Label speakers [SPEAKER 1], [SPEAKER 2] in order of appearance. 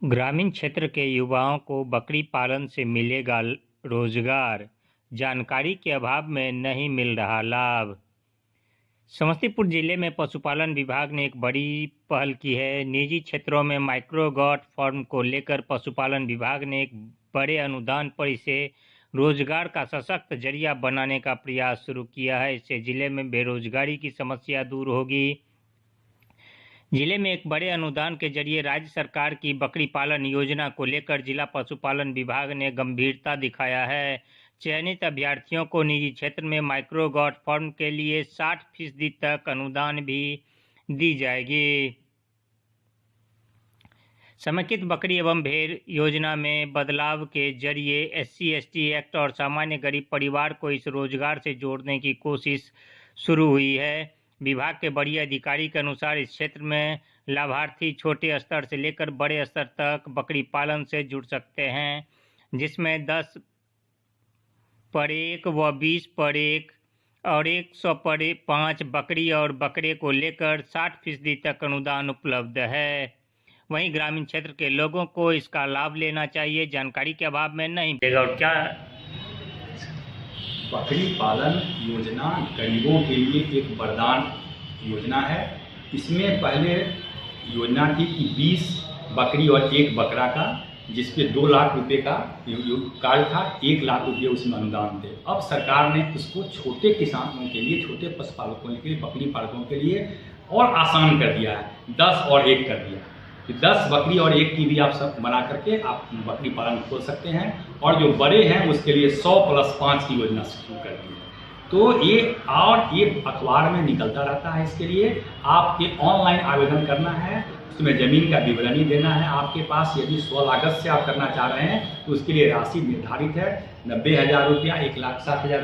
[SPEAKER 1] ग्रामीण क्षेत्र के युवाओं को बकरी पालन से मिलेगा रोजगार, जानकारी के अभाव में नहीं मिल रहा लाभ। समस्तीपुर जिले में पशुपालन विभाग ने एक बड़ी पहल की है। निजी क्षेत्रों में माइक्रो गॉट फार्म को लेकर पशुपालन विभाग ने एक बड़े अनुदान पर इसे रोजगार का सशक्त जरिया बनाने का प्रयास शुरू किया है। इससे जिले में बेरोजगारी की समस्या दूर होगी। जिले में एक बड़े अनुदान के जरिए राज्य सरकार की बकरी पालन योजना को लेकर जिला पशुपालन विभाग ने गंभीरता दिखाया है। चयनित अभ्यर्थियों को निजी क्षेत्र में माइक्रो गॉट फार्म के लिए 60% तक अनुदान भी दी जाएगी। समेकित बकरी एवं भेड़ योजना में बदलाव के जरिए SC/ST एक्ट और सामान्य गरीब परिवार को इस रोजगार से जोड़ने की कोशिश शुरू हुई है। विभाग के बड़ी अधिकारी के अनुसार इस क्षेत्र में लाभार्थी छोटे स्तर से लेकर बड़े स्तर तक बकरी पालन से जुड़ सकते हैं, जिसमें 10 पर 1 व 20 पर 1 और 100 पर 5 बकरी और बकरे को लेकर 60% तक अनुदान उपलब्ध है। वहीं ग्रामीण क्षेत्र के लोगों को इसका लाभ लेना चाहिए, जानकारी के अभाव में नहीं मिलेगा। और क्या
[SPEAKER 2] बकरी पालन योजना गरीबों के लिए एक वरदान योजना है। इसमें पहले योजना थी कि 20 बकरी और 1 बकरा का, जिसपे 2 लाख रुपए का कार्ड था, 1 लाख रुपये उसमें अनुदान थे। अब सरकार ने इसको छोटे किसानों के लिए, छोटे पशुपालकों के लिए, बकरी पालकों के लिए और आसान कर दिया है। 10 और 1 कर दिया कि 10 बकरी और 1 की भी आप सब बना करके आप बकरी पालन खोल सकते हैं। और जो बड़े हैं उसके लिए 100+5 की योजना शुरू कर दी है। तो ये अखबार में निकलता रहता है। इसके लिए आपके ऑनलाइन आवेदन करना है, उसमें ज़मीन का विवरणी देना है आपके पास। यदि 100 लागत से आप करना चाह रहे हैं तो उसके लिए राशि निर्धारित है 90,000 रुपया, 1,60,000।